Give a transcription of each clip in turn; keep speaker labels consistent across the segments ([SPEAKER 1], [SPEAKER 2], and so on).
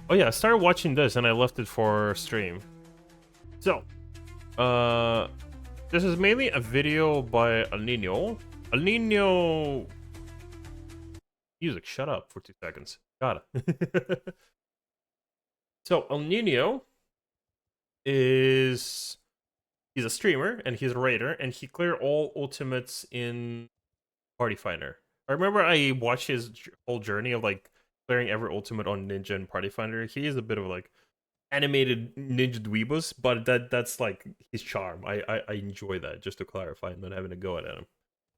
[SPEAKER 1] Oh yeah, I started watching this and I left it for stream. So, uh, this is mainly a video by El Nino. El Nino... Music, shut up for 2 seconds. Got it. So, El Nino is... He's a streamer and he's a raider and he cleared all ultimates in Party Finder. I remember I watched his whole journey of like clearing every ultimate on Ninja and Party Finder. He is a bit of like animated ninja dweebus, but that's like his charm. I enjoy that, just to clarify. I'm not having to go at him.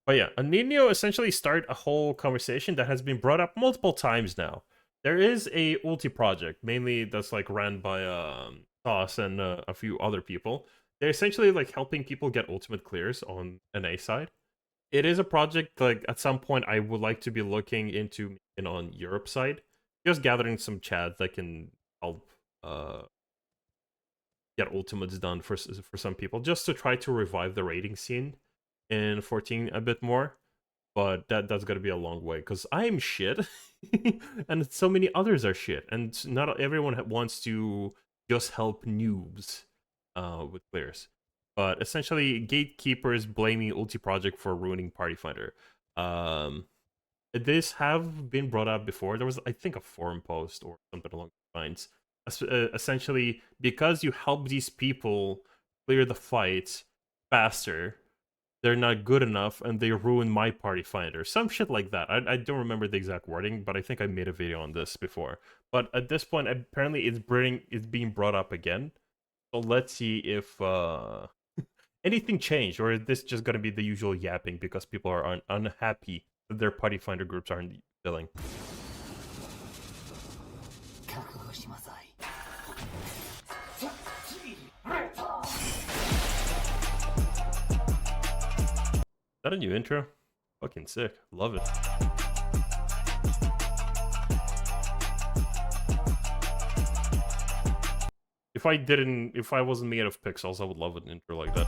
[SPEAKER 1] But yeah, a Nino essentially started a whole conversation that has been brought up multiple times now. There is a Ulti project, mainly that's like ran by Toss and a few other people. They're essentially like helping people get ultimate clears on an A side. It is a project like at some point I would like to be looking into on Europe side, just gathering some chads that can help get ultimates done for some people, just to try to revive the raiding scene in 14 a bit more. But that's gonna be a long way because I'm shit, and so many others are shit, and not everyone wants to just help noobs with clears. But essentially, gatekeepers blaming Ulti Project for ruining Party Finder. This have been brought up before. There was, I think, a forum post or something along the lines. Essentially, because you help these people clear the fight faster, they're not good enough and they ruin my Party Finder. Some shit like that. I don't remember the exact wording, but I think I made a video on this before. But at this point, apparently it's being brought up again. So let's see if anything changed, or is this just going to be the usual yapping because people are unhappy that their Party Finder groups aren't filling. Is that a new intro? Fucking sick. Love it. If I wasn't made of pixels, I would love an intro like that.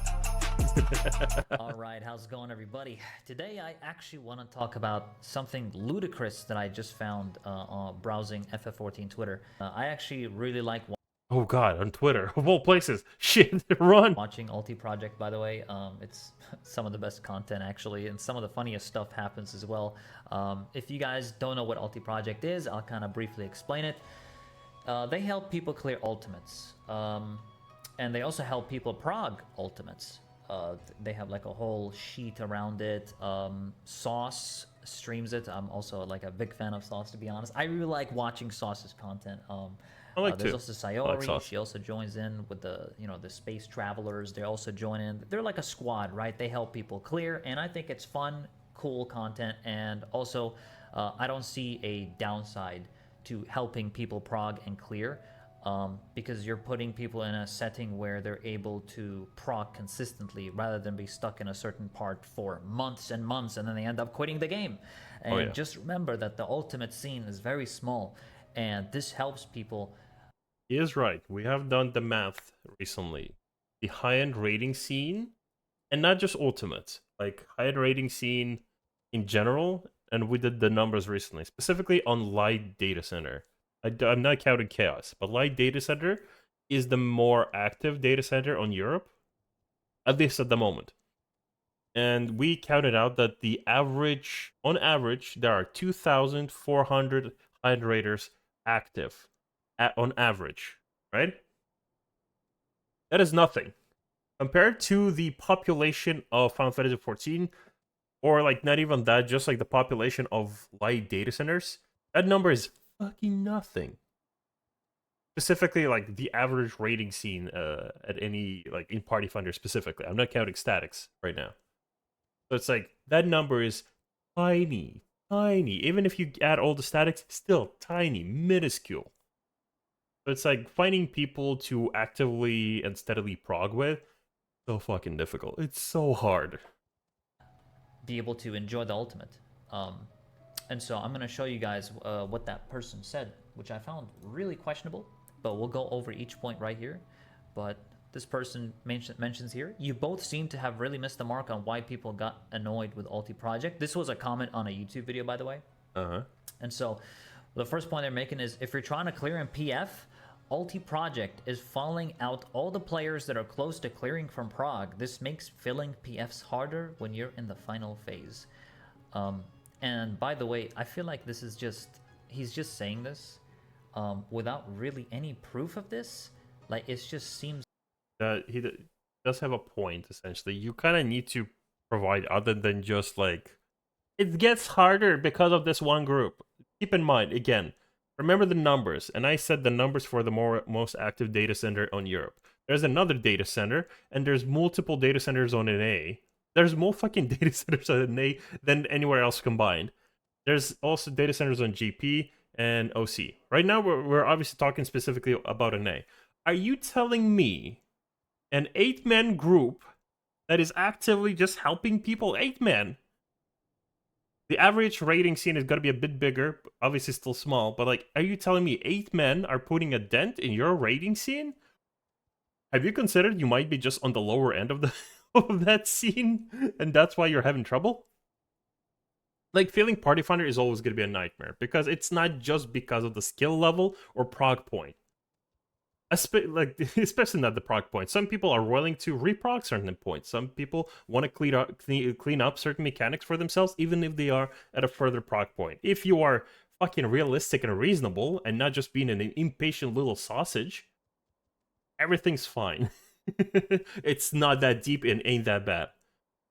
[SPEAKER 2] All right, how's it going, everybody? Today I actually want to talk about something ludicrous that I just found browsing FF14 Twitter. I actually really like
[SPEAKER 1] Oh god, on Twitter, of all places. Shit, run!
[SPEAKER 2] watching Ulti Project, by the way. It's some of the best content, actually, and some of the funniest stuff happens as well. If you guys don't know what Ulti Project is, I'll kind of briefly explain it. They help people clear ultimates, and they also help people prog ultimates. They have like a whole sheet around it. Sauce streams it. I'm also like a big fan of Sauce, to be honest. I really like watching Sauce's content.
[SPEAKER 1] I like
[SPEAKER 2] there's
[SPEAKER 1] too.
[SPEAKER 2] also
[SPEAKER 1] I like
[SPEAKER 2] Sayori.
[SPEAKER 1] Sauce.
[SPEAKER 2] She also joins in with the the space travelers. They also join in. They're like a squad, right? They help people clear, and I think it's fun, cool content. And also, I don't see a downside to helping people prog and clear. Because you're putting people in a setting where they're able to proc consistently rather than be stuck in a certain part for months and months and then they end up quitting the game. And just remember that the ultimate scene is very small and this helps people.
[SPEAKER 1] He is right. We have done the math recently. The high-end rating scene, and not just ultimates, like high-end rating scene in general, and we did the numbers recently, specifically on Light Data Center. I'm not counting Chaos, but Light Data Center is the more active data center on Europe, at least at the moment. And we counted out that on average, there are 2,400 hydrators active on average, right? That is nothing. Compared to the population of Final Fantasy XIV, or like not even that, just like the population of Light data centers, that number is fucking nothing. Specifically, like the average rating scene at any, like in Party Finder specifically. I'm not counting statics right now. So it's like that number is tiny, tiny. Even if you add all the statics, still tiny, minuscule. So it's like finding people to actively and steadily prog with, so fucking difficult. It's so hard.
[SPEAKER 2] Be able to enjoy the ultimate. And so I'm going to show you guys what that person said, which I found really questionable, but we'll go over each point right here. But this person mentions here, you both seem to have really missed the mark on why people got annoyed with Ulti Project. This was a comment on a YouTube video, by the way.
[SPEAKER 1] Uh-huh.
[SPEAKER 2] And so The first point they're making is if you're trying to clear in PF, Ulti Project is falling out all the players that are close to clearing from Prague. This makes filling PFs harder when you're in the final phase. And by the way, I feel like this is he's just saying this without really any proof of this. Like, it just seems...
[SPEAKER 1] He does have a point, essentially. You kind of need to provide other than just like, it gets harder because of this one group. Keep in mind, again, remember the numbers. And I said the numbers for the most active data center on Europe. There's another data center, and there's multiple data centers on an A. There's more fucking data centers on an A than anywhere else combined. There's also data centers on GP and OC. Right now, we're obviously talking specifically about an A. Are you telling me an 8-man group that is actively just helping people, 8-man? The average rating scene is going to be a bit bigger, obviously still small, but like, are you telling me 8 men are putting a dent in your rating scene? Have you considered you might be just on the lower end of the of that scene, and that's why you're having trouble? Like, feeling Party Finder is always going to be a nightmare, because it's not just because of the skill level or prog point. Especially not the prog point. Some people are willing to reprog certain points. Some people want to clean up certain mechanics for themselves, even if they are at a further prog point. If you are fucking realistic and reasonable, and not just being an impatient little sausage, everything's fine. It's not that deep and ain't that bad.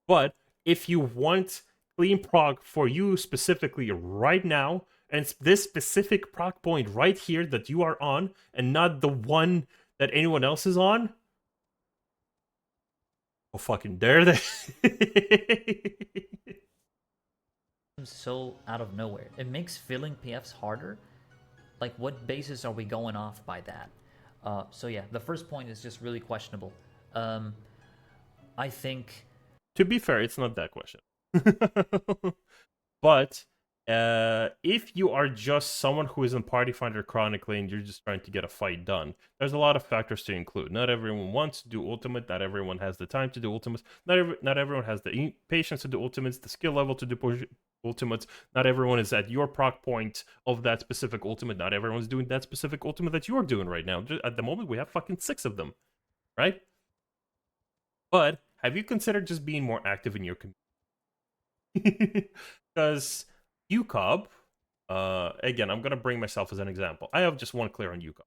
[SPEAKER 1] But if you want clean prog for you specifically right now, and this specific proc point right here that you are on, and not the one that anyone else is on, oh fucking dare they!
[SPEAKER 2] so out of nowhere. It makes filling PFs harder. Like, what basis are we going off by that? So yeah, the first point is just really questionable. I think...
[SPEAKER 1] To be fair, it's not that question. But if you are just someone who is in Party Finder chronically and you're just trying to get a fight done, there's a lot of factors to include. Not everyone wants to do ultimate. Not everyone has the time to do ultimates. Not everyone has the patience to do ultimates, the skill level to do ultimates. Not everyone is at your proc point of that specific ultimate. Not everyone's doing that specific ultimate that you're doing right now. At the moment, we have fucking 6 of them, right? But have you considered just being more active in your community? Because UCOB, again, I'm gonna bring myself as an example. I have just one clear on UCOB.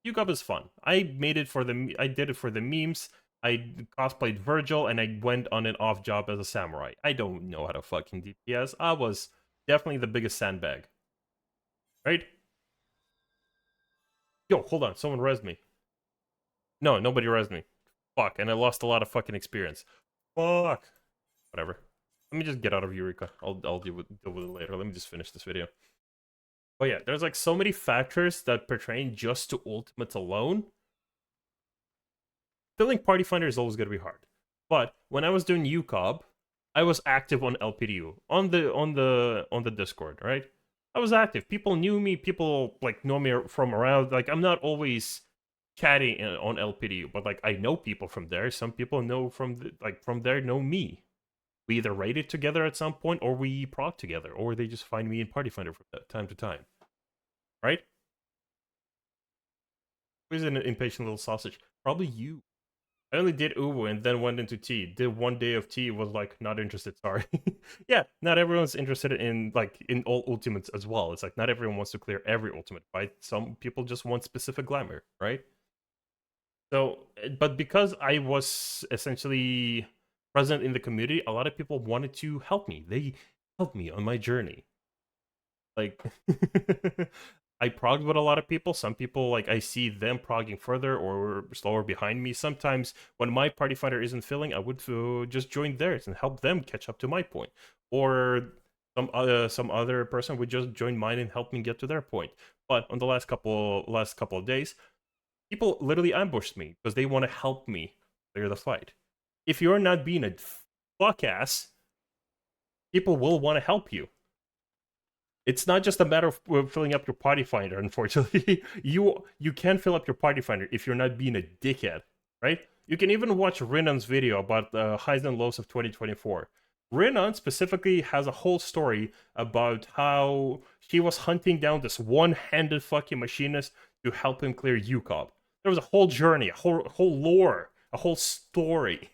[SPEAKER 1] UCOB is fun. I did it for the memes. I cosplayed Virgil, and I went on an off job as a samurai. I don't know how to fucking DPS. I was definitely the biggest sandbag. Right? Yo, hold on. Someone resed me. No, nobody resed me. Fuck, and I lost a lot of fucking experience. Fuck. Whatever. Let me just get out of Eureka. I'll deal with it later. Let me just finish this video. Oh yeah, there's like so many factors that pertain just to ultimates alone. Filling Party Finder is always going to be hard. But when I was doing UCOB, I was active on LPDU on the Discord, right? I was active. People knew me. People like know me from around. Like, I'm not always chatting on LPDU, but like, I know people from there. Some people know from there know me. We either raided together at some point, or we proc together, or they just find me in Party Finder from time to time. Right? Who's an impatient little sausage? Probably you. I only did Uwu and then went into T. Did 1 day of T, was like, not interested, sorry. Yeah, not everyone's interested in all ultimates as well. It's like, not everyone wants to clear every ultimate fight. Some people just want specific glamour, right? So, but because I was essentially present in the community, a lot of people wanted to help me. They helped me on my journey. Like, I progged with a lot of people. Some people, like, I see them progging further or slower behind me. Sometimes when my Party Finder isn't filling, I would just join theirs and help them catch up to my point. Or some other person would just join mine and help me get to their point. But on the last couple of days, people literally ambushed me because they want to help me clear the fight. If you're not being a fuck ass, people will want to help you. It's not just a matter of filling up your Party Finder, unfortunately. You can fill up your Party Finder if you're not being a dickhead, right? You can even watch Renan's video about the highs and lows of 2024. Renan specifically has a whole story about how she was hunting down this one-handed fucking machinist to help him clear UCOB. There was a whole journey, a whole lore, a whole story.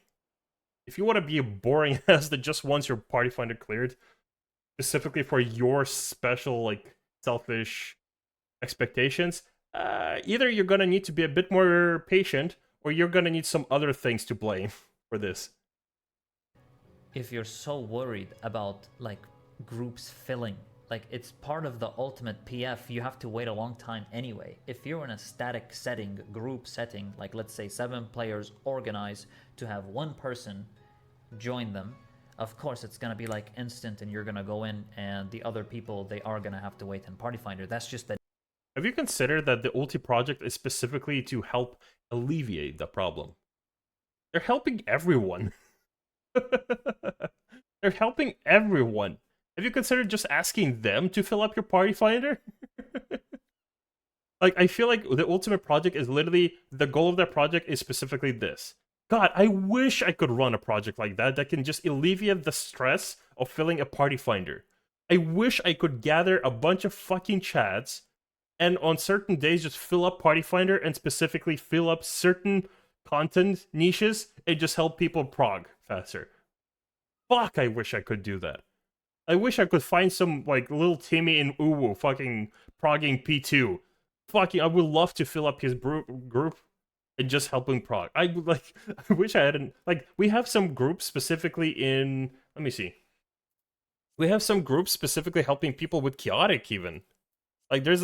[SPEAKER 1] If you want to be a boring ass that just wants your party finder cleared, specifically for your special, like, selfish expectations, either you're gonna need to be a bit more patient, or you're gonna need some other things to blame for this.
[SPEAKER 2] If you're so worried about like groups filling, like it's part of the ultimate PF, you have to wait a long time anyway. If you're in a static setting, group setting, like let's say 7 players organize to have one person join them, of course it's gonna be like instant and you're gonna go in, and the other people, they are gonna have to wait in Party Finder. That's just the
[SPEAKER 1] Have you considered that the Ulti project is specifically to help alleviate the problem? They're helping everyone. They're helping everyone. Have you considered just asking them to fill up your party finder? Like, I feel like the ultimate project is literally, the goal of that project is specifically this. God, I wish I could run a project like that that can just alleviate the stress of filling a party finder. I wish I could gather a bunch of fucking chats and on certain days just fill up party finder and specifically fill up certain content niches and just help people prog faster. Fuck, I wish I could do that. I wish I could find some, like, little Timmy in Uwu fucking progging P2. Fucking, I would love to fill up his group and just help him prog. I would, like, I wish I hadn't, like, we have some groups specifically in, let me see. We have some groups specifically helping people with chaotic even. Like, there's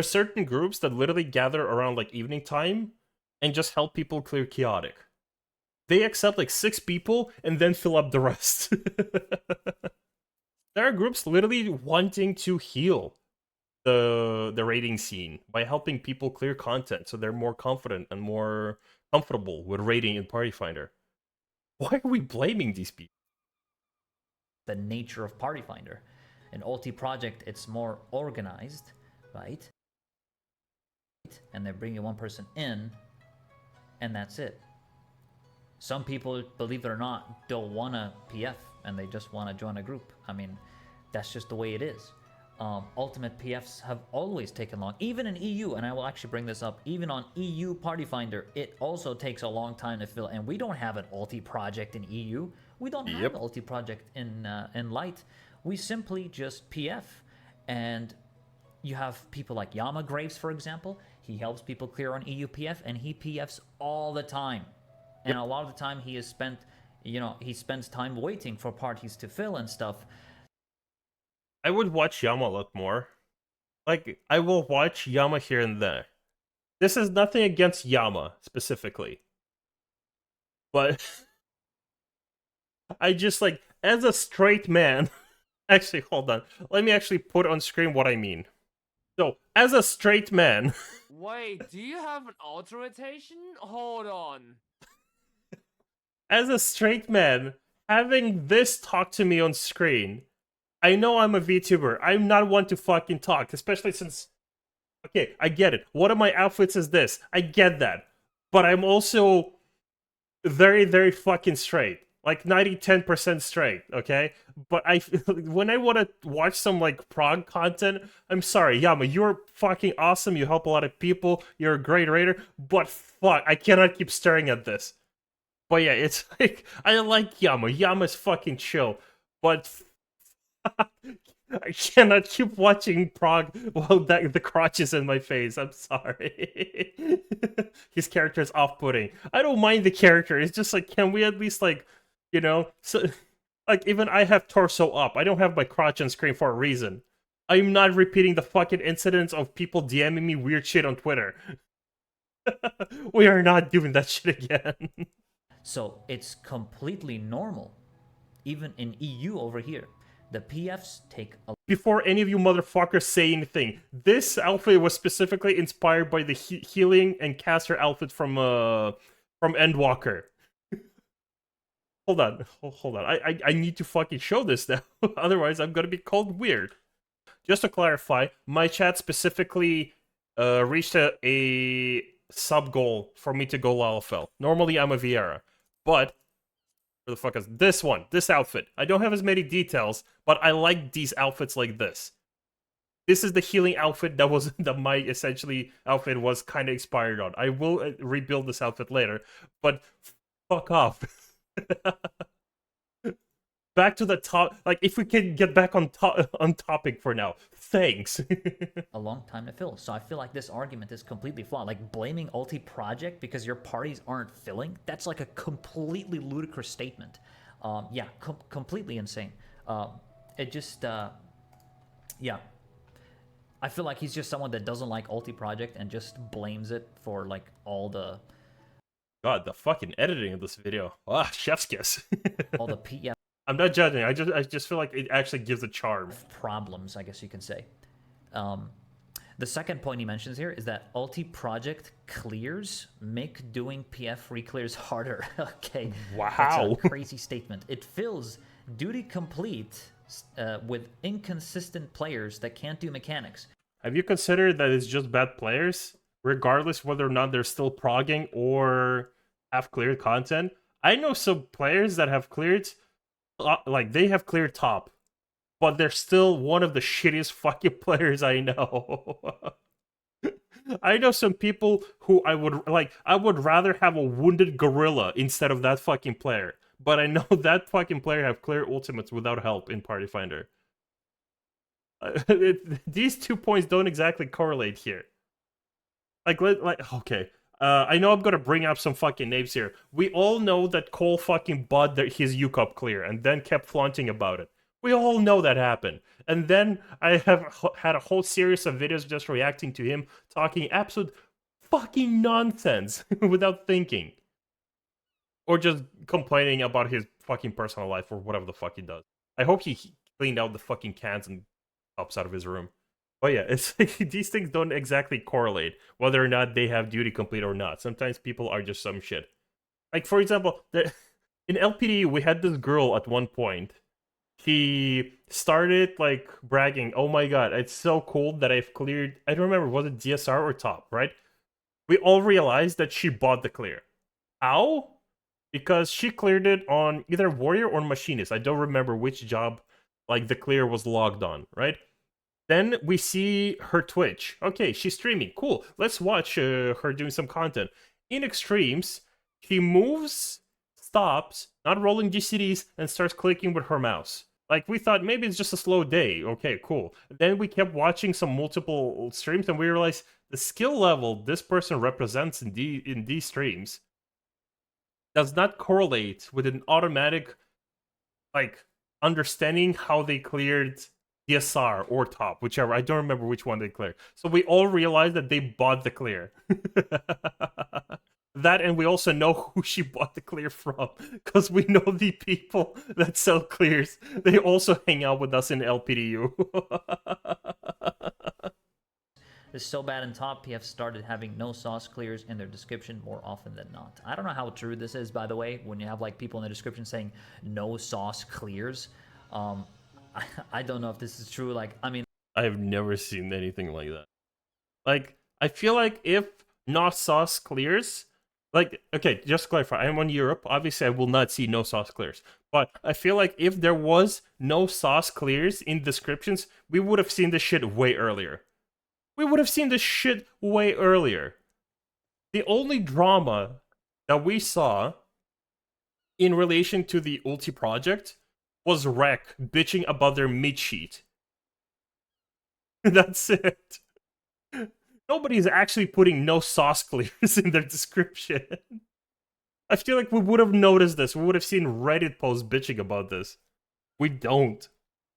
[SPEAKER 1] certain groups that literally gather around, like, evening time and just help people clear chaotic. They accept like 6 people and then fill up the rest. There are groups literally wanting to heal the raiding scene by helping people clear content so they're more confident and more comfortable with raiding in Party Finder. Why are we blaming these people?
[SPEAKER 2] the nature of Party Finder. In Ulti project, it's more organized, right? And they bring you one person in, and that's it. Some people, believe it or not, don't want to PF, and they just want to join a group. I mean, that's just the way it is. Ultimate PFs have always taken long, even in EU, and I will actually bring this up, even on EU Party Finder, it also takes a long time to fill, and we don't have an Ulti project in EU. We don't have an Ulti project in Light. We simply just PF, and you have people like Yama Graves, for example. He helps people clear on EU PF, and he PFs all the time. And a lot of the time he is spent, he spends time waiting for parties to fill and stuff.
[SPEAKER 1] I would watch Yama a lot more. Like, I will watch Yama here and there. This is nothing against Yama, specifically. But I just, like, as a straight man... Actually, hold on. Let me actually put on screen what I mean. So, as a straight man...
[SPEAKER 3] Wait, do you have an auto rotation? Hold on.
[SPEAKER 1] As a straight man, having this talk to me on screen, I know I'm a VTuber. I'm not one to fucking talk, especially since... Okay, I get it. One of my outfits is this. I get that. But I'm also very, very fucking straight. Like 90-10% straight, okay? But when I want to watch some, like, prog content, I'm sorry, Yama, you're fucking awesome. You help a lot of people. You're a great raider. But fuck, I cannot keep staring at this. But yeah, it's like, I like Yama. Yama's fucking chill. But I cannot keep watching prog while the crotch is in my face. I'm sorry. His character is off-putting. I don't mind the character. It's just like, can we at least, like, so, like, even I have torso up. I don't have my crotch on screen for a reason. I'm not repeating the fucking incidents of people DMing me weird shit on Twitter. We are not doing that shit again.
[SPEAKER 2] So it's completely normal, even in EU over here. The PFs take a...
[SPEAKER 1] Before any of you motherfuckers say anything, this outfit was specifically inspired by the healing and caster outfit from Endwalker. Hold on. I need to fucking show this now. Otherwise, I'm gonna be called weird. Just to clarify, my chat specifically reached a sub goal for me to go LOLFL. Normally, I'm a Vieira, but Where the fuck is this one? This outfit. I don't have as many details, but I like these outfits like this. This is the healing outfit that was that my essentially outfit was kind of expired on. I will rebuild this outfit later, but fuck off. Back to the top. Like, if we can get back on topic for now. Thanks.
[SPEAKER 2] a long time to fill. So I feel like this argument is completely flawed. Like blaming Ulti Project because your parties aren't filling, that's like a completely ludicrous statement. Yeah, completely insane. It just, yeah. I feel like he's just someone that doesn't like Ulti Project and just blames it for like all the...
[SPEAKER 1] God, the fucking editing of this video. Ah, chef's kiss.
[SPEAKER 2] all the PF
[SPEAKER 1] I'm not judging. I just feel like it actually gives a charm.
[SPEAKER 2] problems, I guess you can say. The second point he mentions here is that Ulti Project clears make doing PF reclears harder. Okay.
[SPEAKER 1] Wow.
[SPEAKER 2] That's a crazy statement. It fills duty complete with inconsistent players that can't do mechanics.
[SPEAKER 1] Have you considered that it's just bad players? Regardless whether or not they're still progging or have cleared content? I know some players that have cleared... like, they have cleared top, but they're still one of the shittiest fucking players I know. I know some people who I would rather have a wounded gorilla instead of that fucking player. But I know that fucking player have cleared ultimates without help in Party Finder. These 2 points don't exactly correlate here. Okay. I know I'm gonna bring up some fucking names here. We all know that Cole fucking bought his UCup clear and then kept flaunting about it. We all know that happened. And then I have had a whole series of videos just reacting to him talking absolute fucking nonsense without thinking. Or just complaining about his fucking personal life or whatever the fuck he does. I hope he cleaned out the fucking cans and cups out of his room. But yeah, it's like these things don't exactly correlate, whether or not they have duty complete or not. Sometimes people are just some shit. Like, for example, in LPD, we had this girl at one point. She started, like, bragging, oh my god, it's so cool that I've cleared... I don't remember, was it DSR or top, right? We all realized that she bought the clear. How? Because she cleared it on either Warrior or Machinist. I don't remember which job, like, the clear was logged on, right? Then we see her Twitch. Okay, she's streaming. Cool. Let's watch her doing some content. In Extremes, she moves, stops, not rolling GCDs, and starts clicking with her mouse. Like, we thought maybe it's just a slow day. Okay, cool. Then we kept watching some multiple streams, and we realized the skill level this person represents in these streams does not correlate with an automatic, like, understanding how they cleared DSR or top, whichever. I don't remember which one they cleared. So we all realized that they bought the clear. That, and we also know who she bought the clear from, because we know the people that sell clears. They also hang out with us in LPDU.
[SPEAKER 2] It's so bad in top, PF started having no sauce clears in their description more often than not. I don't know how true this is, by the way, when you have like people in the description saying no sauce clears. I don't know if this is true. Like, I mean,
[SPEAKER 1] I have never seen anything like that. Like, I feel like if not sauce clears, like, okay, just to clarify, I'm on Europe. Obviously, I will not see no sauce clears. But I feel like if there was no sauce clears in descriptions, we would have seen this shit way earlier. We would have seen this shit way earlier. The only drama that we saw in relation to the Ulti project was Rec bitching about their meat sheet. That's it. Nobody's actually putting no sauce clears in their description. I feel like we would have noticed this. We would have seen Reddit posts bitching about this. We don't.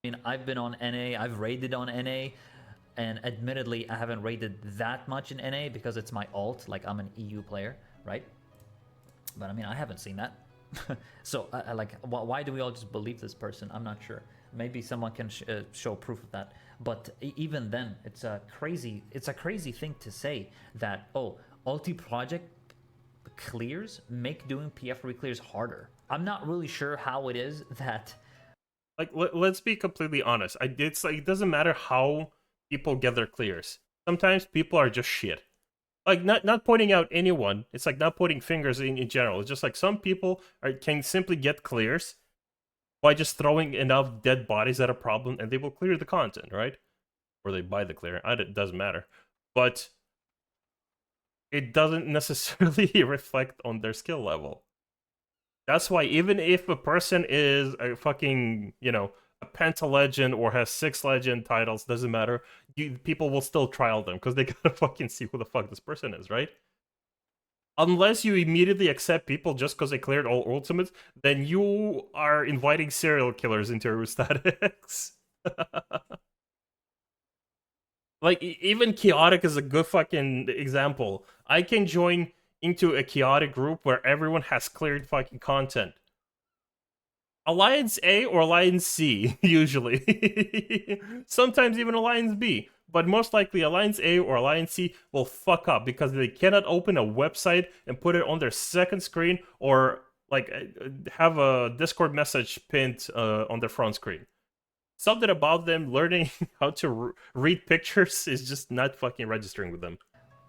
[SPEAKER 2] I mean, I've been on NA, I've raided on NA, and admittedly, I haven't raided that much in NA because it's my alt, like I'm an EU player, right? But I mean, I haven't seen that. So, like, why do we all just believe this person? I'm not sure. Maybe someone can show proof of that. But even then, it's a crazy thing to say that, oh, Ulti Project clears make doing PF reclears harder. I'm not really sure how it is that...
[SPEAKER 1] Like, let's be completely honest. It's like, it doesn't matter how people get their clears. Sometimes people are just shit. like not pointing out anyone. It's like not pointing fingers in general. It's just like some people can simply get clears by just throwing enough dead bodies at a problem, and they will clear the content, right? Or they buy the clear. It doesn't matter, but it doesn't necessarily reflect on their skill level. That's why even if a person is a fucking, a penta legend or has 6 legend titles, doesn't matter. People will still trial them because they gotta fucking see who the fuck this person is, right? Unless you immediately accept people just because they cleared all ultimates, then you are inviting serial killers into your statics. Like, even chaotic is a good fucking example. I can join into a chaotic group where everyone has cleared fucking content. Alliance A or Alliance C, usually. Sometimes even Alliance B. But most likely Alliance A or Alliance C will fuck up because they cannot open a website and put it on their second screen or like have a Discord message pinned on their front screen. Something about them learning how to read pictures is just not fucking registering with them.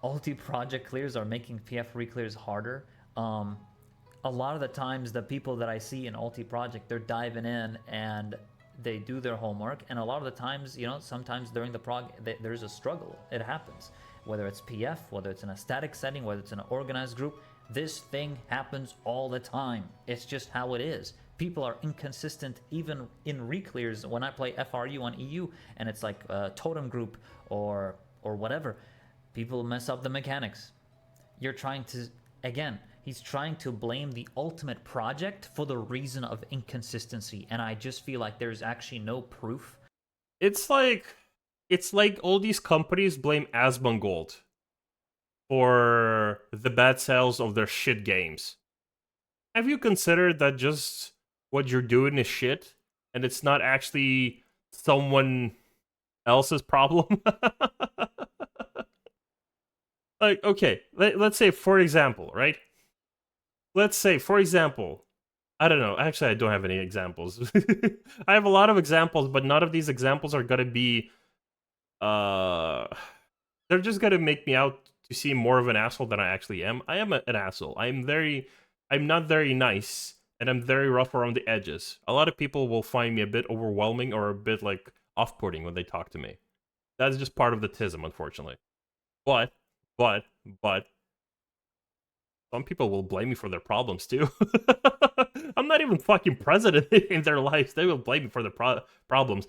[SPEAKER 2] Ulti project clears are making PF reclears harder. A lot of the times, the people that I see in Ulti project, they're diving in and they do their homework. And a lot of the times, sometimes during the prog, there's a struggle. It happens. Whether it's PF, whether it's in a static setting, whether it's in an organized group, this thing happens all the time. It's just how it is. People are inconsistent even in reclears. When I play FRU on EU and it's like a totem group or whatever, people mess up the mechanics. You're trying to, again, he's trying to blame the ultimate project for the reason of inconsistency, and I just feel like there's actually no proof.
[SPEAKER 1] It's like all these companies blame Asmongold for the bad sales of their shit games. Have you considered that just what you're doing is shit, and it's not actually someone else's problem? Like, okay, let's say, for example, right? Let's say, for example, I don't know. Actually, I don't have any examples. I have a lot of examples, but none of these examples are gonna be... they're just gonna make me out to seem more of an asshole than I actually am. I am an asshole. I'm not very nice, and I'm very rough around the edges. A lot of people will find me a bit overwhelming or a bit, like, off-putting when they talk to me. That's just part of the tism, unfortunately. But, some people will blame me for their problems, too. I'm not even fucking president in their lives. They will blame me for their problems.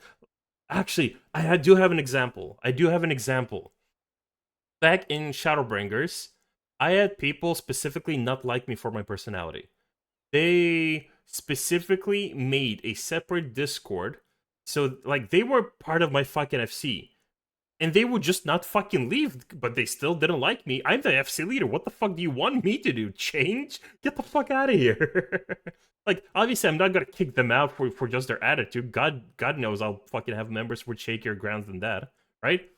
[SPEAKER 1] Actually, I do have an example. Back in Shadowbringers, I had people specifically not like me for my personality. They specifically made a separate Discord, so, like, they were part of my fucking FC. And they would just not fucking leave, but they still didn't like me. I'm the FC leader. What the fuck do you want me to do? Change? Get the fuck out of here. Like, obviously, I'm not gonna kick them out for just their attitude. God knows I'll fucking have members with shakier grounds than that, right?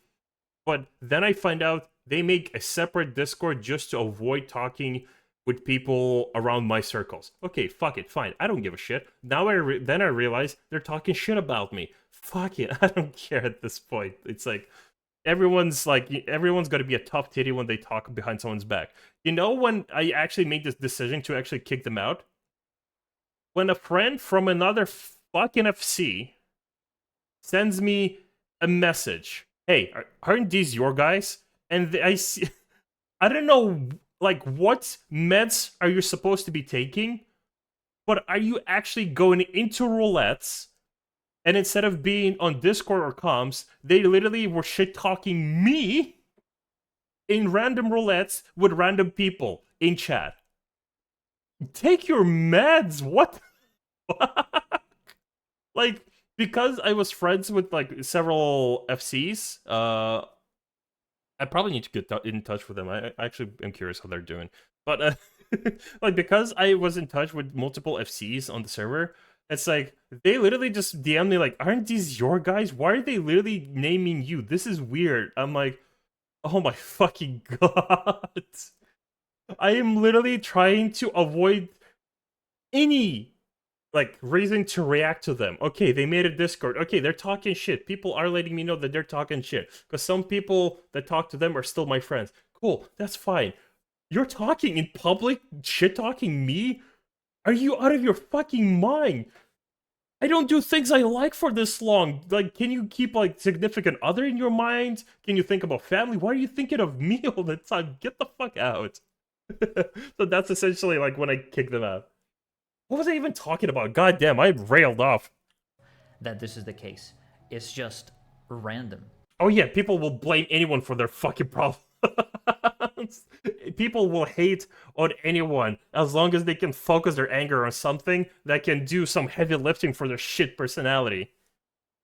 [SPEAKER 1] But then I find out they make a separate Discord just to avoid talking with people around my circles. Okay, fuck it, fine. I don't give a shit. Now then I realize they're talking shit about me. Fuck it, I don't care at this point. It's like... everyone's gonna be a tough titty when they talk behind someone's back. You know when I actually made this decision to actually kick them out? When a friend from another fucking FC sends me a message. Hey, aren't these your guys? And I see... I don't know, like, what meds are you supposed to be taking? But are you actually going into roulettes? And instead of being on Discord or comms, they literally were shit-talking me in random roulettes with random people in chat. Take your meds, what the fuck? Like, because I was friends with, like, several FCs, I probably need to get in touch with them. I actually am curious how they're doing. But, like, because I was in touch with multiple FCs on the server, it's like, they literally just DM me like, aren't these your guys? Why are they literally naming you? This is weird. I'm like, oh my fucking god. I am literally trying to avoid any, like, reason to react to them. Okay, they made a Discord. Okay, they're talking shit. People are letting me know that they're talking shit. Because some people that talk to them are still my friends. Cool, that's fine. You're talking in public, shit talking me? Are you out of your fucking mind? I don't do things I like for this long. Like, can you keep like significant other in your mind? Can you think about family? Why are you thinking of me all the time? Get the fuck out. So that's essentially like when I kick them out. What was I even talking about? God damn, I railed off.
[SPEAKER 2] that this is the case. It's just random.
[SPEAKER 1] Oh yeah, people will blame anyone for their fucking problems. People will hate on anyone as long as they can focus their anger on something that can do some heavy lifting for their shit personality.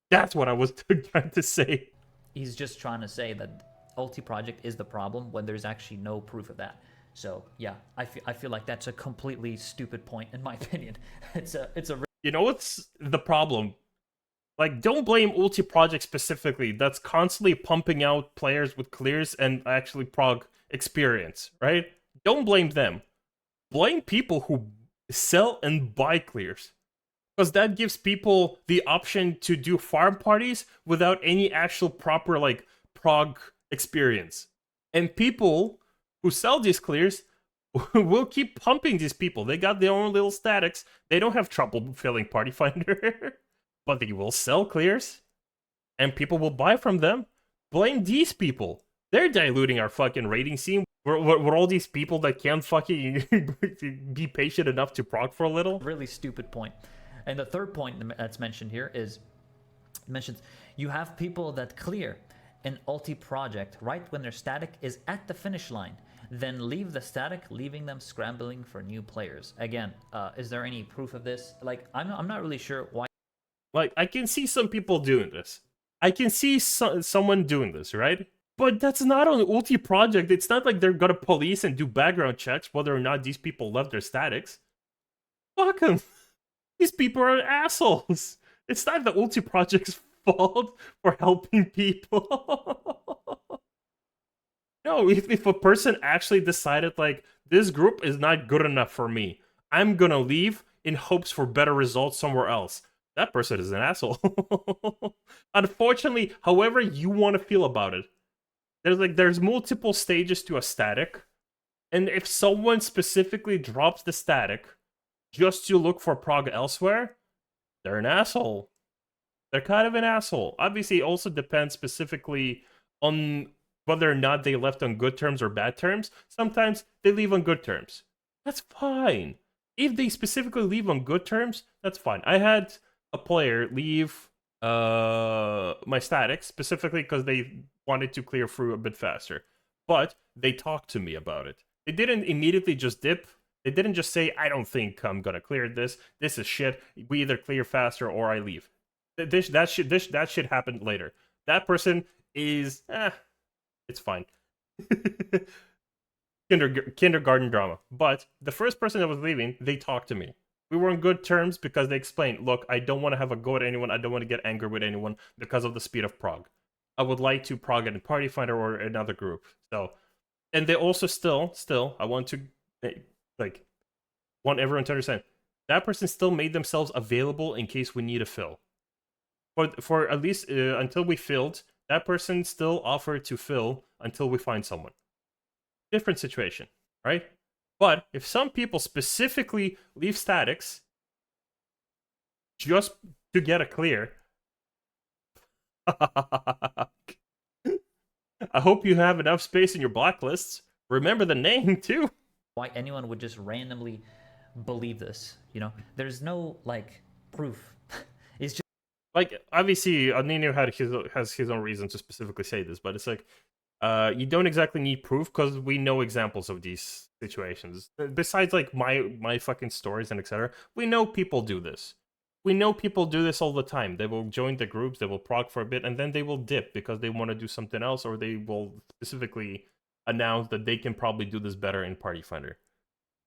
[SPEAKER 1] That's what I was trying to say.
[SPEAKER 2] He's just trying to say that Ulti Project is the problem when there's actually no proof of that. So yeah, I feel like that's a completely stupid point in my opinion. It's a
[SPEAKER 1] You know what's the problem? Like, don't blame Ulti Project specifically. That's constantly pumping out players with clears and actually prog experience, right? Don't blame them. Blame people who sell and buy clears. Because that gives people the option to do farm parties without any actual proper, like, prog experience. And people who sell these clears will keep pumping these people. They got their own little statics. They don't have trouble filling Party Finder. But they will sell clears, and people will buy from them. Blame these people. They're diluting our fucking rating scene. We're all these people that can't fucking be patient enough to proc for a little.
[SPEAKER 2] really stupid point. And the third point that's mentioned here is mentions you have people that clear an Ulti Project right when their static is at the finish line, then leave the static, leaving them scrambling for new players. Again, is there any proof of this? Like, I'm not really sure why.
[SPEAKER 1] Like, I can see some people doing this. I can see someone doing this, right? But that's not on Ulti Project. It's not like they're gonna police and do background checks whether or not these people left their statics. Fuck them. These people are assholes. It's not the Ulti Project's fault for helping people. No, if a person actually decided, like, this group is not good enough for me, I'm gonna leave in hopes for better results somewhere else. That person is an asshole. Unfortunately, however you want to feel about it, there's multiple stages to a static, and if someone specifically drops the static just to look for prog elsewhere, they're an asshole. They're kind of an asshole. Obviously, it also depends specifically on whether or not they left on good terms or bad terms. Statics they leave on good terms. That's fine. If they specifically leave on good terms, that's fine. I had a player leave my statics specifically because they wanted to clear through a bit faster, but they talked to me about it. They didn't immediately just dip. They didn't just say, I don't think I'm gonna clear this. This is shit. We either clear faster or I leave. That shit happened later. That person is it's fine. Kindergarten drama. But the first person that was leaving, they talked to me. We were on good terms because they explained, look, I don't want to have a go at anyone. I don't want to get angry with anyone because of the speed of prog. I would like to prog in Party Finder or another group. So, and they also still, I want to, like, want everyone to understand, that person still made themselves available in case we need a fill. For at least until we filled, that person still offered to fill until we find someone. Different situation, right? But if some people specifically leave statics just to get a clear, I hope you have enough space in your blacklists. Remember the name too.
[SPEAKER 2] Why anyone would just randomly believe this? You know, there's no like proof. It's just
[SPEAKER 1] like, obviously, Nino has his own reason to specifically say this, but it's like, you don't exactly need proof because we know examples of these situations. Besides, like, my fucking stories and etc., we know people do this. We know people do this all the time. They will join the groups, they will prog for a bit, and then they will dip because they want to do something else, or they will specifically announce that they can probably do this better in Party Finder.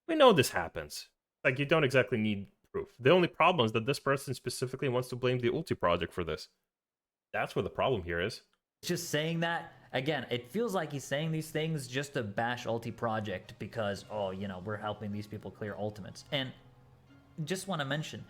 [SPEAKER 1] We know this happens. Like, you don't exactly need proof. The only problem is that this person specifically wants to blame the Ulti Project for this. That's where the problem here is.
[SPEAKER 2] just saying that. Again, it feels like he's saying these things just to bash Ulti Project because, oh, you know, we're helping these people clear ultimates. And just want to mention,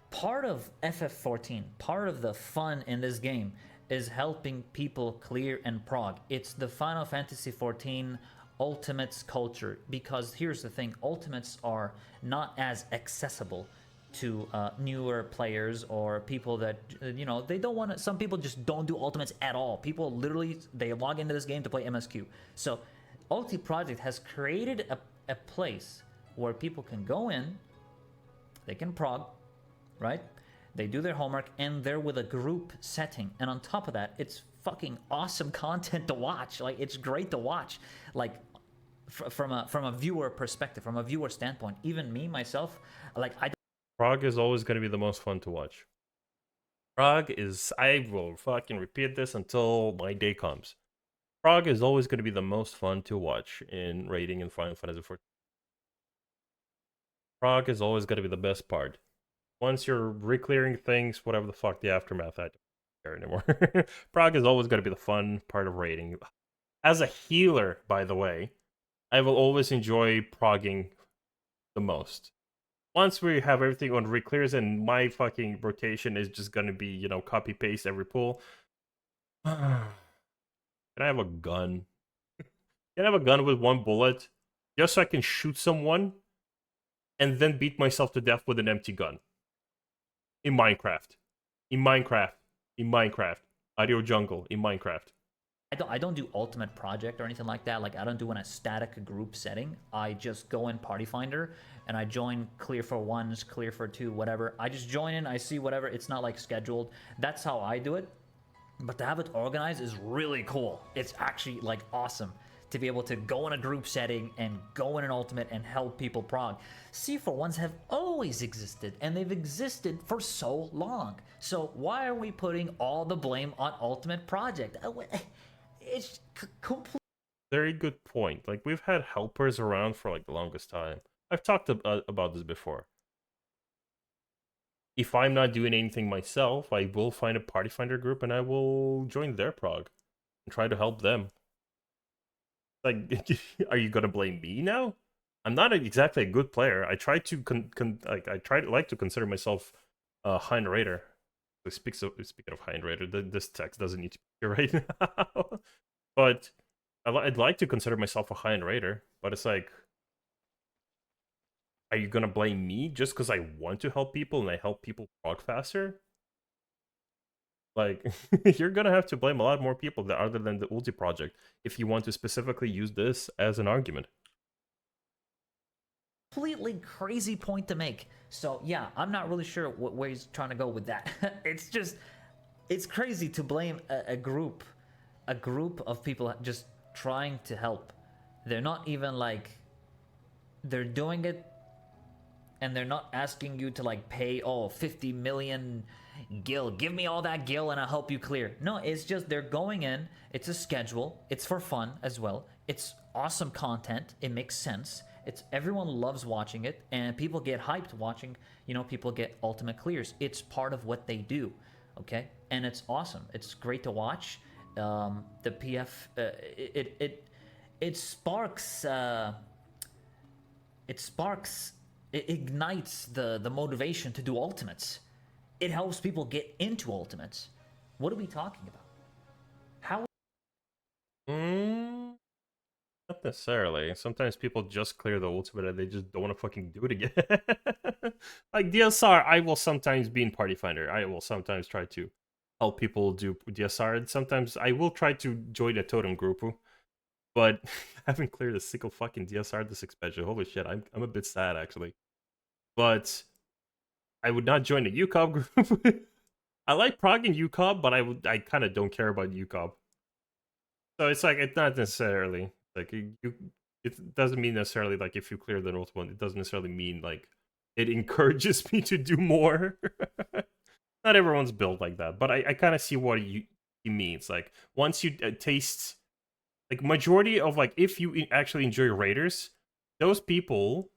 [SPEAKER 2] part of FF14, part of the fun in this game is helping people clear and prog. It's the Final Fantasy XIV Ultimates culture, because here's the thing, Ultimates are not as accessible to newer players or people that, you know, they don't want to, some people just don't do Ultimates at all. People literally, they log into this game to play MSQ. So Ulti Project has created a place where people can go in, they can prog, right? They do their homework, and they're with a group setting. And on top of that, it's fucking awesome content to watch. Like, it's great to watch. Like, from a viewer perspective, from a viewer standpoint. Even me, myself, like,
[SPEAKER 1] Prague is always going to be the most fun to watch. Prague is, I will fucking repeat this until my day comes. Prague is always going to be the most fun to watch in raiding in Final Fantasy XIV. Prague is always going to be the best part. Once you're re-clearing things, whatever the fuck the aftermath, I don't care anymore. Prague is always going to be the fun part of raiding. As a healer, by the way, I will always enjoy progging the most. Once we have everything on re-clears and my fucking rotation is just going to be, you know, copy-paste every pull. Can I have a gun? Can I have a gun with one bullet? Just so I can shoot someone and then beat myself to death with an empty gun. In Minecraft. In Minecraft. In Minecraft. Audio Jungle. In Minecraft.
[SPEAKER 2] I don't do Ultimate Project or anything like that. Like, I don't do in a static group setting. I just go in Party Finder and I join clear for ones, clear for two, whatever. I just join in, I see whatever. It's not like scheduled. That's how I do it. But to have it organized is really cool. It's actually like awesome to be able to go in a group setting and go in an ultimate and help people prog. C4-1s have always existed, and they've existed for so long. So why are we putting all the blame on Ultimate Project? It's complete.
[SPEAKER 1] Very good point. Like, we've had helpers around for like the longest time. I've talked about this before. If I'm not doing anything myself, I will find a Party Finder group and I will join their prog and try to help them. Like, are you gonna blame me now? I'm not exactly a good player. I try to like to consider myself a high-end raider. Speaking of high-end raider, this text doesn't need to be right now. But I'd like to consider myself a high-end raider. But it's like, are you gonna blame me just because I want to help people and I help people prog faster? Like, you're gonna have to blame a lot more people other than the Ulti project if you want to specifically use this as an argument.
[SPEAKER 2] Completely crazy point to make. So yeah, I'm not really sure where he's trying to go with that. It's just, it's crazy to blame a group of people just trying to help. They're not even like, they're doing it and they're not asking you to like pay 50 million gil, give me all that gil and I'll help you clear. No, it's just they're going in, it's a schedule, it's for fun as well, it's awesome content, it makes sense, it's everyone loves watching it, and people get hyped watching, you know, people get ultimate clears. It's part of what they do, okay? And it's awesome, it's great to watch. The PF, it sparks, it ignites the motivation to do ultimates. It helps people get into ultimates. What are we talking about? How?
[SPEAKER 1] Not necessarily. Sometimes people just clear the ultimate and they just don't want to fucking do it again. Like DSR, I will sometimes be in Party Finder. I will sometimes try to help people do DSR, and sometimes I will try to join a totem group. But I haven't cleared a single fucking DSR this expansion. Holy shit, I'm a bit sad actually. But I would not join a UCOB group. I like progging UCOB, but I kind of don't care about UCOB. So it's like, it's not necessarily like it doesn't mean necessarily like if you clear the north one, it doesn't necessarily mean like it encourages me to do more. Not everyone's built like that, but I kind of see what he means. Like, once you taste, like, majority of, like, if you actually enjoy raiders, those people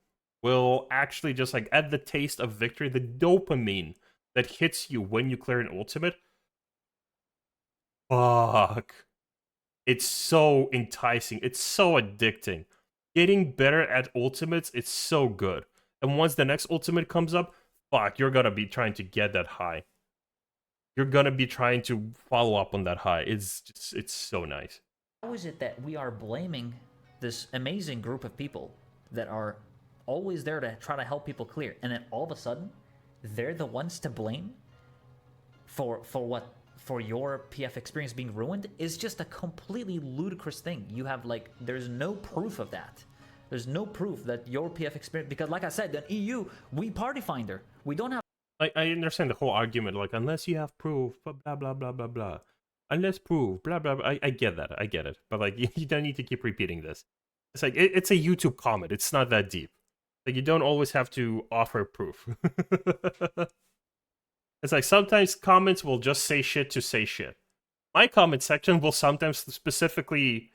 [SPEAKER 1] will actually just like at the taste of victory, the dopamine that hits you when you clear an ultimate. Fuck. It's so enticing. It's so addicting. Getting better at ultimates, it's so good. And once the next ultimate comes up, fuck, you're gonna be trying to get that high. you're gonna be trying to follow up on that high. It's so nice.
[SPEAKER 2] How is it that we are blaming this amazing group of people that are always there to try to help people clear, and then all of a sudden they're the ones to blame for what? For your PF experience being ruined? Is just a completely ludicrous thing. You have like, there's no proof of that. There's no proof that your PF experience, because like I said, in EU, we party finder. We don't have.
[SPEAKER 1] I understand the whole argument, like, unless you have proof, blah, blah, blah, blah, blah. Unless proof, blah, blah, blah. I get that. I get it. But, like, you don't need to keep repeating this. It's like, it's a YouTube comment. It's not that deep. Like, you don't always have to offer proof. It's like, sometimes comments will just say shit to say shit. My comment section will sometimes specifically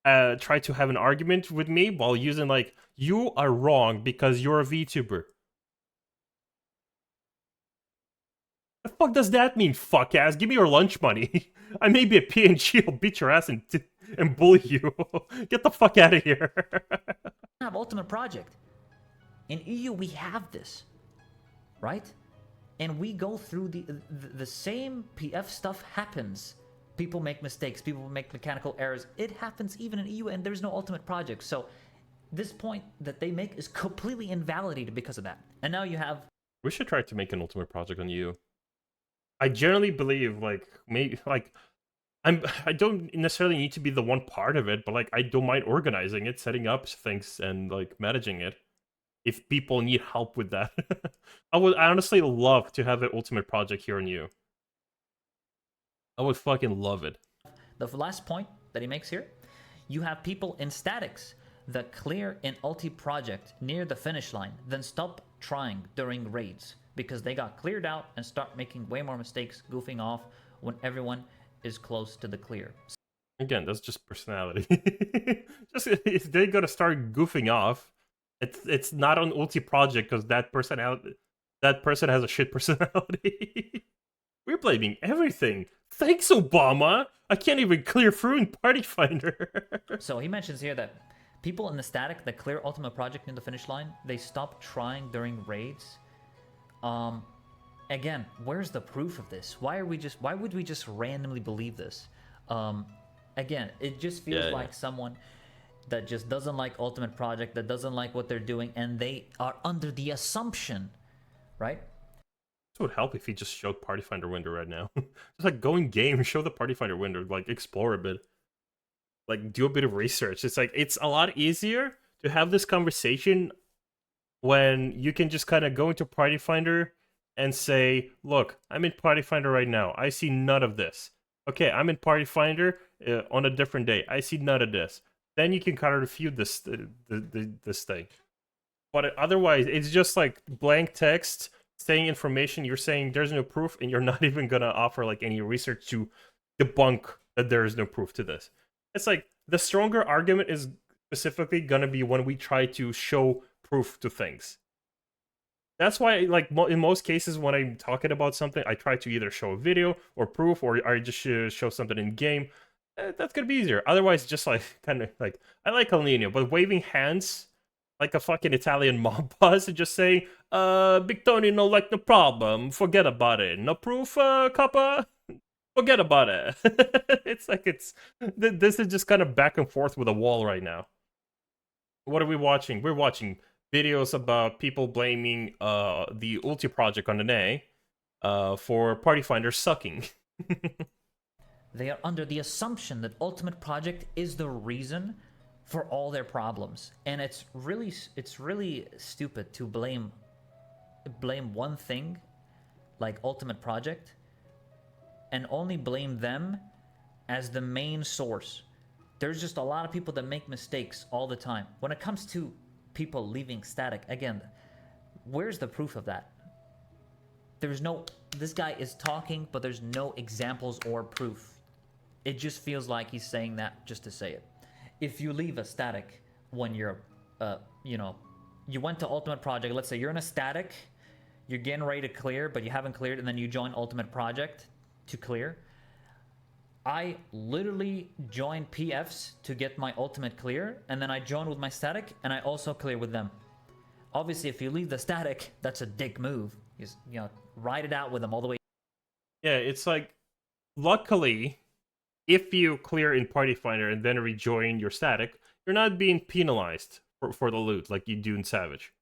[SPEAKER 1] try to have an argument with me while using, like, you are wrong because you're a VTuber. The fuck does that mean, fuck ass? Give me your lunch money. I may be a PNG, I'll beat your ass and bully you. Get the fuck out of here.
[SPEAKER 2] Have Ultimate Project. In EU, we have this, right? And we go through the same PF stuff happens. People make mistakes. People make mechanical errors. It happens even in EU, and there's no Ultimate Project. So this point that they make is completely invalidated because of that. And now you have.
[SPEAKER 1] We should try to make an Ultimate Project on you. I generally believe, like, maybe, like, I don't necessarily need to be the one part of it, but, like, I don't mind organizing it, setting up things, and, like, managing it. If people need help with that. I would honestly love to have an Ultimate Project here on you. I would fucking love it.
[SPEAKER 2] The last point that he makes here, you have people in statics that clear an Ulti project near the finish line, then stop trying during raids because they got cleared out and start making way more mistakes, goofing off when everyone is close to the clear.
[SPEAKER 1] Again, that's just personality. Just if they're gonna start goofing off, it's not on Ulti project because that person has a shit personality. We're blaming everything. Thanks, Obama. I can't even clear through in Party Finder.
[SPEAKER 2] So he mentions here that people in the static that clear Ultimate Project near the finish line, they stop trying during raids. Again, where's the proof of this? Why would we just randomly believe this? Again, it just feels like someone that just doesn't like Ultimate Project, that doesn't like what they're doing, and they are under the assumption, right?
[SPEAKER 1] This would help if he just showed Party Finder window right now. Just like go in game, show the Party Finder window, like explore a bit. Like do a bit of research. It's like it's a lot easier to have this conversation when you can just kind of go into Party Finder and say, look, I'm in Party Finder right now. I see none of this. Okay, I'm in Party Finder on a different day. I see none of this. Then you can kind of refute this thing. But otherwise, it's just like blank text saying information. You're saying there's no proof, and you're not even gonna offer like any research to debunk that there is no proof to this. It's like the stronger argument is specifically gonna be when we try to show proof to things. That's why, like, in most cases, when I'm talking about something, I try to either show a video or proof, or I just show something in game. That's gonna be easier. Otherwise, just like kind of like I like El Nino, but waving hands like a fucking Italian mob boss and just saying, Big Tony, no, like, no problem. Forget about it. No proof, Kappa? Forget about it. It's like this is just kind of back and forth with a wall right now. What are we watching? We're watching videos about people blaming the Ulti project on an for Party Finder sucking.
[SPEAKER 2] They are under the assumption that Ultimate Project is the reason for all their problems, and it's really stupid to blame one thing like Ultimate Project and only blame them as the main source. There's just a lot of people that make mistakes all the time. When it comes to people leaving static, again, where's the proof of that? There's no, this guy is talking, but there's no examples or proof. It just feels like he's saying that just to say it. If you leave a static when you're, you went to Ultimate Project, let's say you're in a static, you're getting ready to clear, but you haven't cleared, and then you join Ultimate Project to clear. I literally joined PFs to get my ultimate clear, and then I join with my static, and I also clear with them. Obviously, if you leave the static, that's a dick move. You ride it out with them all the way.
[SPEAKER 1] Yeah, it's like, luckily, if you clear in Party Finder and then rejoin your static, you're not being penalized for the loot like you do in Savage.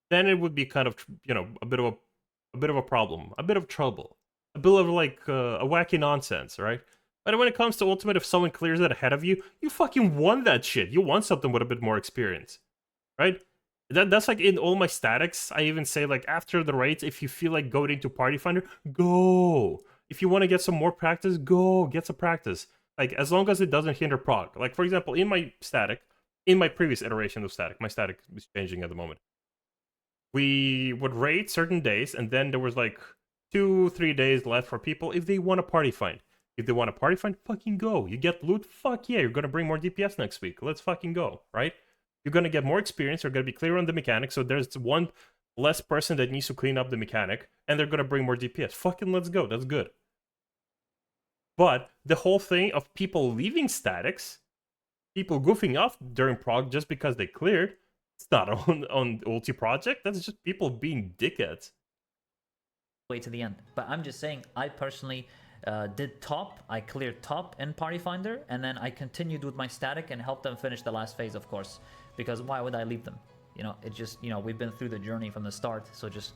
[SPEAKER 1] Then it would be kind of, a bit of a problem, a bit of trouble, a bit of like a wacky nonsense, right? But when it comes to Ultimate, if someone clears it ahead of you, you fucking won that shit. You won something with a bit more experience, right? That's like in all my statics. I even say like after the raids, if you feel like going into Party Finder, go. If you want to get some more practice, go get some practice. Like as long as it doesn't hinder prog. Like for example, in my static, in my previous iteration of static, my static is changing at the moment. We would raid certain days, and then there was like 2-3 days left for people if they want a party find. If they want a party find, fucking go. You get loot, fuck yeah, you're gonna bring more DPS next week. Let's fucking go, right? You're gonna get more experience, you're gonna be clear on the mechanics, so there's one less person that needs to clean up the mechanic, and they're gonna bring more DPS. Fucking let's go, that's good. But the whole thing of people leaving statics, people goofing off during prog just because they cleared, it's not on Ulti Project, that's just people being dickheads.
[SPEAKER 2] Way to the end. But I'm just saying, I personally did top. I cleared top in Party Finder, and then I continued with my static and helped them finish the last phase, of course. Because why would I leave them? You know, it just, we've been through the journey from the start, so just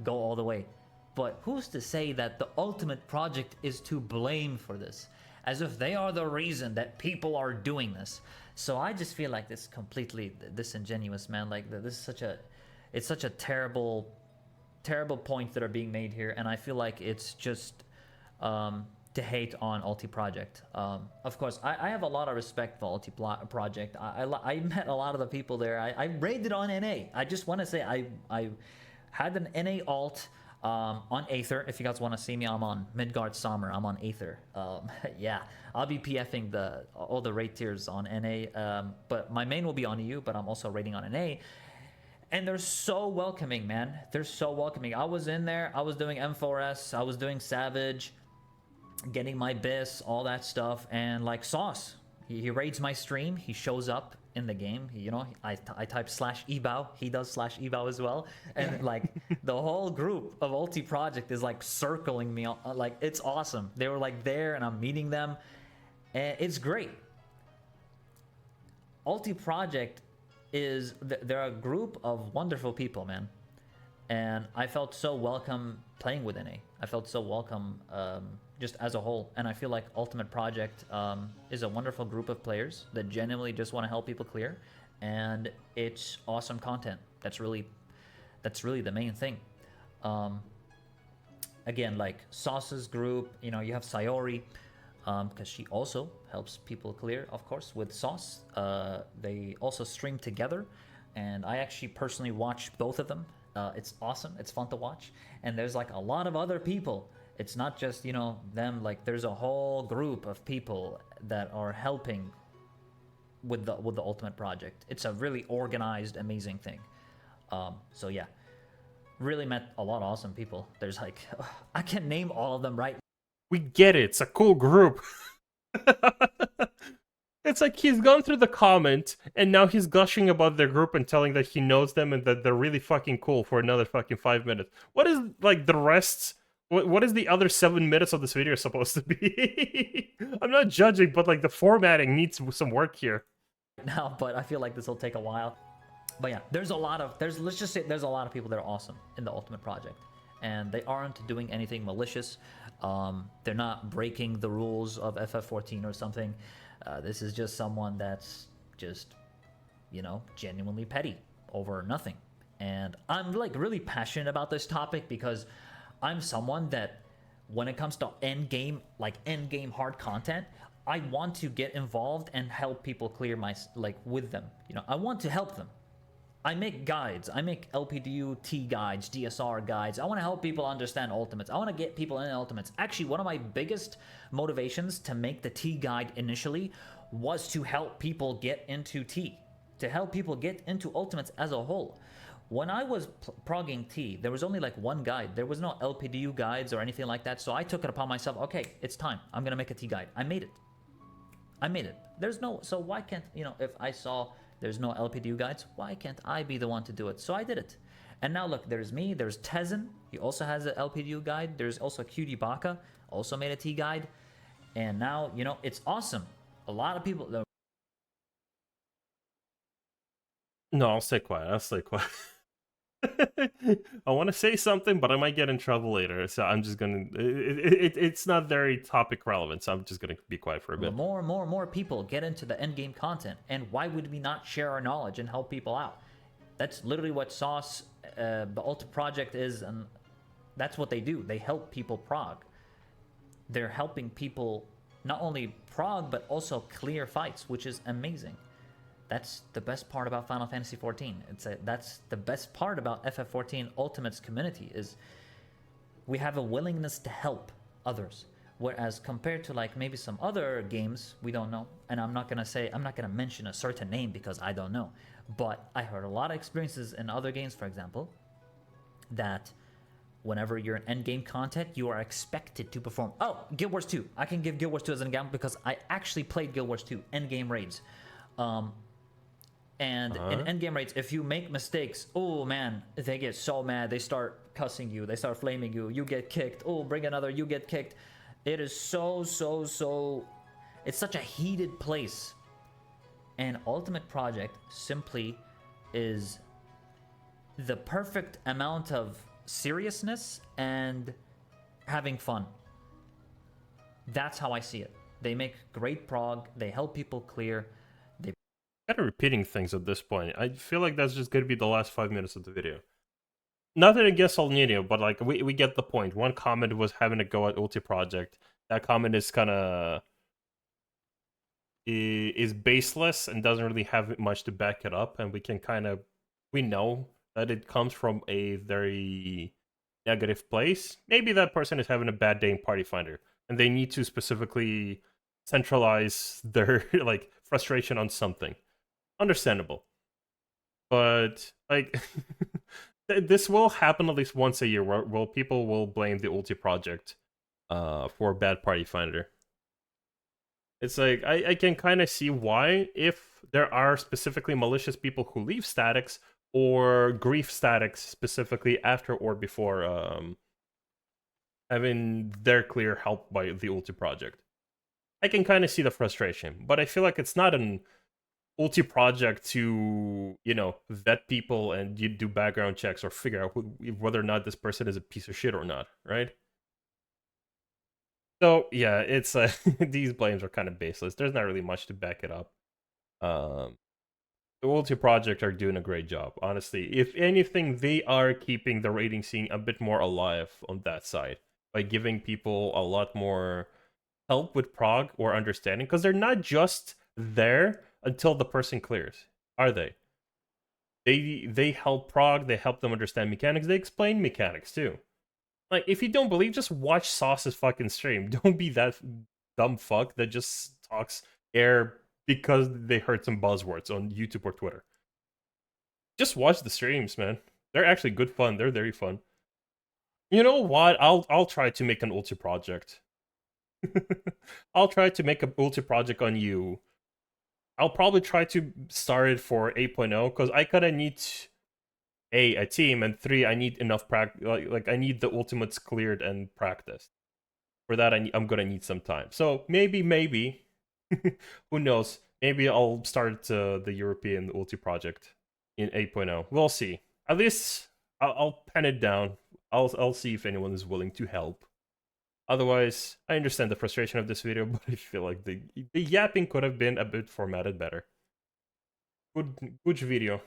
[SPEAKER 2] go all the way. But who's to say that the Ultimate Project is to blame for this? As if they are the reason that people are doing this. So I just feel like this completely disingenuous, man. Like this is it's such a terrible points that are being made here, and I feel like it's just to hate on Ulti Project. Of course, I have a lot of respect for Ulti Project. I met a lot of the people there. I raided on NA. I just want to say I had an NA alt on Aether. If you guys want to see me, I'm on Midgard Sommer. I'm on Aether. Yeah, I'll be PFing all the raid tiers on NA. But my main will be on EU, but I'm also raiding on NA. And they're so welcoming, man. They're so welcoming. I was in there. I was doing M4S. I was doing Savage, getting my bis, all that stuff. And like Sauce, he raids my stream. He shows up in the game. I type /eBow. He does /eBow as well. And like the whole group of Ulti Project is like circling me. Like it's awesome. They were like there, and I'm meeting them. And it's great. Ulti Project they're a group of wonderful people, man, and I felt so welcome playing with NA. I felt so welcome just as a whole, and I feel like Ultimate Project is a wonderful group of players that genuinely just want to help people clear, and it's awesome content. That's really the main thing. Again, like Sauce's group, you have Sayori, because she also helps people clear, of course, with Sauce. They also stream together, and I actually personally watch both of them. It's awesome. It's fun to watch. And there's like a lot of other people. It's not just, them. Like there's a whole group of people that are helping with the Ultimate Project. It's a really organized, amazing thing. So yeah, really met a lot of awesome people. There's like, I can't name all of them right.
[SPEAKER 1] We get it. It's a cool group. It's like he's gone through the comment, and now he's gushing about their group and telling that he knows them and that they're really fucking cool for another fucking 5 minutes. What is, like, the rest? What is the other 7 minutes of this video supposed to be? I'm not judging, but, like, the formatting needs some work here.
[SPEAKER 2] Now, but I feel like this will take a while. But yeah, let's just say there's a lot of people that are awesome in the Ultimate Project. And they aren't doing anything malicious. They're not breaking the rules of FF14 or something. This is just someone that's just, genuinely petty over nothing. And I'm like really passionate about this topic because I'm someone that when it comes to end game hard content, I want to get involved and help people clear with them. I want to help them. I make guides. I make LPDU T guides, DSR guides. I want to help people understand ultimates. I want to get people in ultimates. Actually, one of my biggest motivations to make the T guide initially was to help people get into T, to help people get into ultimates as a whole. When I was progging T, there was only like one guide. There was no LPDU guides or anything like that. So I took it upon myself. Okay, it's time. I'm going to make a T guide. I made it. So why can't, if I saw there's no LPDU guides, why can't I be the one to do it? So I did it. And now look, there's me, there's Tezen, he also has an LPDU guide, there's also Cutie Baka, also made a T guide, and now, you know, it's awesome. A lot of people...
[SPEAKER 1] No, I'll stay quiet. I'll stay quiet. I want to say something, but I might get in trouble later. So I'm just gonna. It's not very topic relevant, so I'm just gonna be quiet for a bit.
[SPEAKER 2] More and more and more people get into the end game content, and why would we not share our knowledge and help people out? That's literally what Sauce, the Ulti project is, and that's what they do. They help people prog. They're helping people not only prog but also clear fights, which is amazing. That's the best part about Final Fantasy XIV. That's the best part about FF14 Ultimate's community, is we have a willingness to help others. Whereas compared to like maybe some other games, we don't know. And I'm not gonna mention a certain name because I don't know. But I heard a lot of experiences in other games, for example, that whenever you're in endgame content, you are expected to perform. Oh, Guild Wars 2. I can give Guild Wars 2 as an example because I actually played Guild Wars 2 endgame raids. And in endgame raids, if you make mistakes, oh man, they get so mad. They start cussing you. They start flaming you. You get kicked. Oh, bring another. You get kicked. It is so... It's such a heated place. And Ultimate Project simply is the perfect amount of seriousness and having fun. That's how I see it. They make great prog. They help people clear.
[SPEAKER 1] Kind of repeating things at this point. I feel like that's just going to be the last 5 minutes of the video. Nothing against El Nino, but like we get the point. One comment was having a go at Ulti Project. That comment is kind of is baseless and doesn't really have much to back it up, and we know that it comes from a very negative place. Maybe that person is having a bad day in Party Finder, and they need to specifically centralize their like frustration on something. Understandable. But like this will happen at least once a year where people will blame the Ulti project for bad Party Finder. It's like I can kind of see why, if there are specifically malicious people who leave statics or grief statics specifically after or before having their clear help by the Ulti project. I can kind of see the frustration, but I feel like it's not an Ulti project to, you know, vet people and you do background checks or figure out whether or not this person is a piece of shit or not, right? So yeah, it's these blames are kind of baseless. There's not really much to back it up. The Ulti project are doing a great job, honestly. If anything, they are keeping the rating scene a bit more alive on that side by giving people a lot more help with prog or understanding, because they're not just there until the person clears, are they? They help prog, they help them understand mechanics, they explain mechanics too. Like, if you don't believe, just watch Sauce's fucking stream. Don't be that dumb fuck that just talks air because they heard some buzzwords on YouTube or Twitter. Just watch the streams, man. They're actually good fun. They're very fun. You know what? I'll try to make an Ulti project. I'll try to make an Ulti project on you. I'll probably try to start it for 8.0 because I kind of need a team, and 3, I need enough practice. Like I need the ultimates cleared and practiced. For that, I'm gonna need some time. So maybe, who knows? Maybe I'll start the European Ulti project in 8.0. We'll see. At least I'll pen it down. I'll see if anyone is willing to help. Otherwise, I understand the frustration of this video, but I feel like the yapping could have been a bit formatted better. Good video.